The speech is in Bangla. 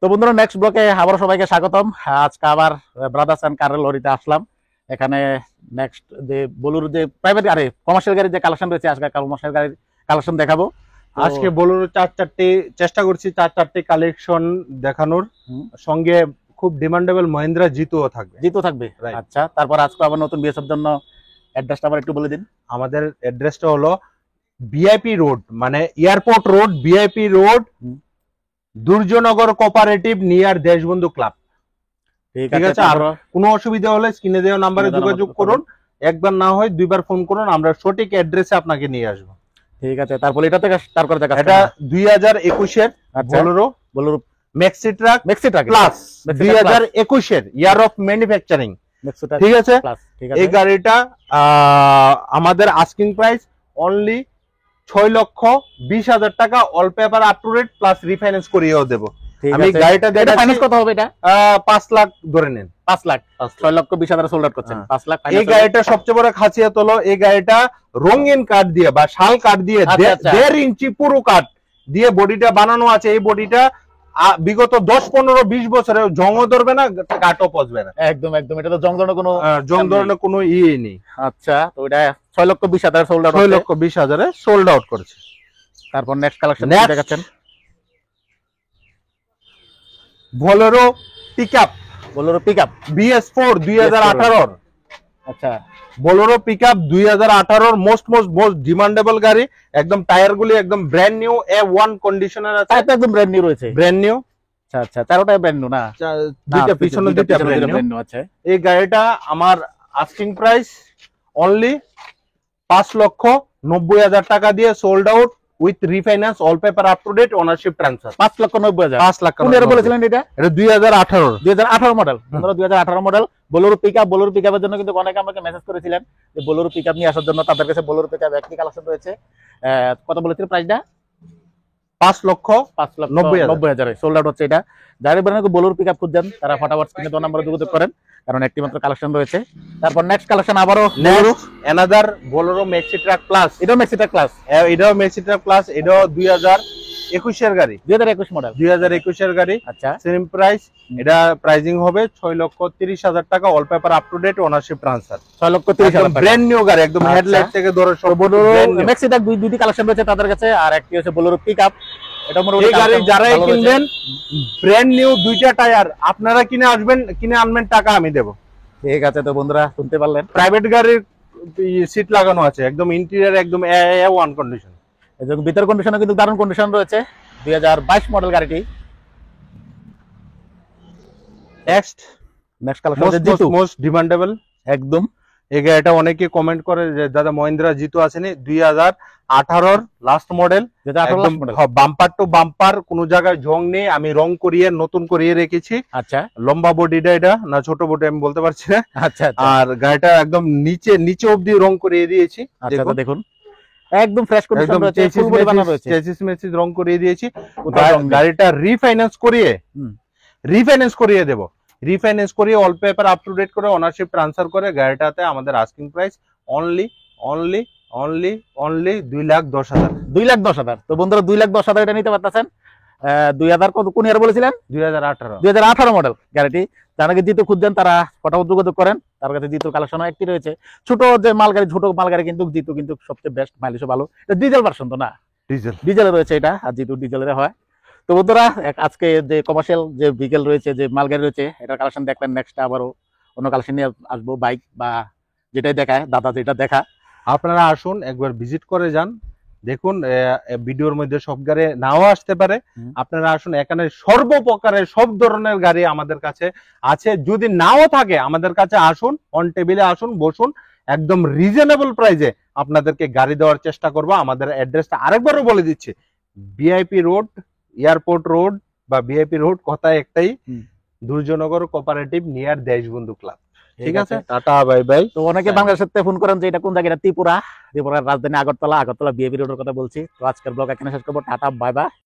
তো বন্ধুরা নেক্সট ব্লকে আবার সবাইকে স্বাগতম। আজকে আবার ব্রাদার্স এন্ড কারের লরিতে আসলাম। এখানে নেক্সট যে বলুর যে প্রাইভেট গাড়ি কমার্শিয়াল গাড়ির যে কালেকশন রয়েছে, আজকে কমার্শিয়াল গাড়ির কালেকশন দেখাবো। আজকে বোলেরো চারটি চেষ্টা করছি, চারটি কালেকশন দেখানোর সঙ্গে খুব ডিমান্ডেবল মহিন্দ্রা জিতুও থাকবে। আচ্ছা, তারপর আজকে আবার নতুন বিএসএফ জন্য অ্যাড্রেসটা আবার একটু বলে দিন। আমাদের অ্যাড্রেসটা হলো ভিআইপি রোড, মানে airport road, VIP road, Durganagar cooperative near Deshbandhu club. ঠিক আছে, আর কোনো অসুবিধা হলে স্ক্রিনে দেওয়া নাম্বারে যোগাযোগ করুন। একবার না হয় দুইবার ফোন করুন, আমরা সঠিক অ্যাড্রেসে আপনাকে নিয়ে আসবো। ঠিক আছে, তারপর এটা থেকে স্টার্ট করে দেখা। এটা 2021 এর বোলেরো ম্যাক্সি ট্রাক প্লাস 2021 এর ইয়ার অফ ম্যানুফ্যাকচারিং। ঠিক আছে, এই গাড়িটা আমাদের আস্কিং প্রাইস অনলি 6,20,000 টাকা, all paper up to date plus refinance করিয়েও দেব। আমি গাড়িটা দেখাচ্ছি। ফাইন্যান্স কত হবে এটা? 5 লাখ ধরে নেন। 5 লাখ 6,20,000 সোল্ড আউট করছেন। 5 লাখ। এই গাড়িটা সবচেয়ে বড় খাসিয়ত হলো এই গাড়িটা রঙিন কাঠ দিয়ে বা শাল কাঠ দিয়ে 1.5 ইঞ্চি পুরো কাঠ দিয়ে বডিটা বানানো আছে। এই বডিটা বিগত 10-15-20 বছরে জংও ধরবে না, কাঠও পচবে না। একদম একদম, এটা তো জং ধরনের কোনো ইয়ে নেই। আচ্ছা, তো এটা 6,20,000 সোল্ড আউট, 6,20,000 সোল্ড আউট করেছে। তারপর নেক্সট কালেকশন দেখাচ্ছেন বোলেরো পিকআপ BS4 2018। আচ্ছা, বোলেরো পিকআপ 2018 মোস্ট ডিমান্ডেবল গাড়ি। একদম টায়ার গুলি একদম ব্র্যান্ড নিউ A1 কন্ডিশনের আছে। টায়ার একদম ব্র্যান্ড নিউ রয়েছে, ব্র্যান্ড নিউ। আচ্ছা আচ্ছা, চারোটাই ব্র্যান্ড নিউ না? দুইটা পিছনে দুইটা ব্র্যান্ড নিউ আছে। এই গাড়িটা আমার আস্কিং প্রাইস অনলি 5,90,000 টাকা দিয়ে sold out with refinance, all paper up to date, ownership transfer. 5,90,000। 5 lakh কোন ইয়ার বলেছিলেন এটা? এটা 2018 মডেল। বন্ধুরা 2018 মডেল বোলেরো পিকআপের জন্য কিন্তু অনেকে আমাকে মেসেজ করেছিলেন যে বোলেরো পিকআপ নিয়ে আসার জন্য। তাদের কাছে বোলেরো পিকআপ একটি কালেকশন রয়েছে। কত বলেছিলেন প্রাইসটা? 5,90,000 সোল্ড আউট হচ্ছে এটা। যারা বোলেরো পিকআপ খুঁজছেন তারা ফটাফট স্ক্রিনে দেওয়া নম্বরে যোগাযোগ করেন, কারণ একটি মাত্র কালেকশন রয়েছে। তারপর নেক্সট কালেকশন আবারও another Bolero maxi truck plus. এটাও ম্যাক্সি ট্রাক প্লাস। এটাও 2021 এর গাড়ি, 2021 মডেল, 2021 এর গাড়ি। আচ্ছা, সেম প্রাইস। এটা প্রাইজিং হবে 6,30,000 টাকা, all paper up to date, ownership transfer. 6,30,000 brand new গাড়ি, একদম হেডলাইট থেকে ধরে সব। বোলেরো ম্যাক্সি ট্রাক দুইটি কালেকশন রয়েছে তাদের কাছে, আর একটি হচ্ছে বোলেরো পিকআপ। এটা মোটামুটি এই গাড়ি যারাই কিনবেন ব্র্যান্ড নিউ দুইটা টায়ার আপনারা কিনে আনবেন, টাকা আমি দেব। ঠিক আছে, তো বন্ধুরা শুনতে পারলেন, প্রাইভেট গাড়ির সিট লাগানো আছে, একদম ইন্টেরিয়র একদম A1 কন্ডিশন। এবং ভিতর কন্ডিশনে কিন্তু দারুণ কন্ডিশন রয়েছে। 2022 মডেল গাড়িটি। নেক্সট কালেকশন মোস্ট ডিমান্ডেবল একদম। এই গাড়িটা অনেকে কমেন্ট করে যে দাদা মহিন্দ্রা জিতু আসেনি। 2018 last model, bumper to bumper, কোনো জায়গায় জং নেই। আমি রং করিয়ে নতুন করিয়ে রেখেছি। আচ্ছা, লম্বা বডিটা এটা না ছোট বডি আমি বলতে পারছি না। আচ্ছা, আর গাড়িটা একদম নিচে অবধি রং করিয়ে দিয়েছি। আচ্ছা, দেখুন একদম ফ্রেশ কন্ডিশন রয়েছে, ফুল বডি বানানো রয়েছে, চেসিস মেসিস রং করিয়ে দিয়েছি। গাড়িটা রিফাইন্যান্স করিয়ে দেব। রিফাইন্যান্স করিয়ে all paper up to date করে ওনারশিপ ট্রান্সফার করে গাড়িটাতে আমাদের আস্কিং প্রাইস অনলি 2,10,000। 2,10,000। তো বন্ধুরা 2,10,000 এটা নিতে পারতেছেন। 2000 কোন ইয়ার বলেছিলেন? 2018 মডেল গাড়িটি। যারা জিতু খুঁজছেন তারা ফটাফট যোগাযোগ করেন, তার কাছে জিতুর কালেকশন একটি রয়েছে। ছোট মালগাড়ি কিন্তু জিতু কিন্তু সবচেয়ে বেস্ট, মাইলেজও ভালো। এটা ডিজেল ভার্সন তো না? ডিজেলে রয়েছে এটা, আর জিতু ডিজেলের হয়। তো বন্ধুরা আজকে যে কমার্শিয়াল যে ভেহিকেল রয়েছে, যে মালগাড়ি রয়েছে, এটার কালেকশন দেখলেন। নেক্সট আবারও অন্য কালেকশন নিয়ে আসবো, বাইক বা যেটাই দেখায় দাদা যেটা দেখা। আপনারা আসুন, একবার ভিজিট করে যান, দেখুন। ভিডিওর মধ্যে সব গাড়ি নাও আসতে পারে। আপনারা আসুন, এখানে সর্বপ্রকারের সব ধরনের গাড়ি আমাদের কাছে আছে। যদি নাও থাকে আমাদের কাছে আসুন, অন টেবিলে আসুন, বসুন, একদম রিজনেবল প্রাইসে আপনাদেরকে গাড়ি দেওয়ার চেষ্টা করব। আমাদের অ্যাড্রেসটা আরেকবারও বলে দিচ্ছি, ভিআইপি রোড, এয়ারপোর্ট রোড বা ভিআইপি রোড, কথা একটাই, দুর্যনগর কোঅপারেটিভ নিয়ার দেশবন্ধু ক্লাব। ঠিক আছে, টাটা, বাই বাই। তো অনেকে বাংলাদেশের থেকে ফোন করেন যে এটা কোন জায়গা? ত্রিপুরার রাজধানী আগরতলা ভিআইপি রোডের কথা বলছি। তো আজকের ব্লগ এখানে শেষ করবো। Tata, bye bye.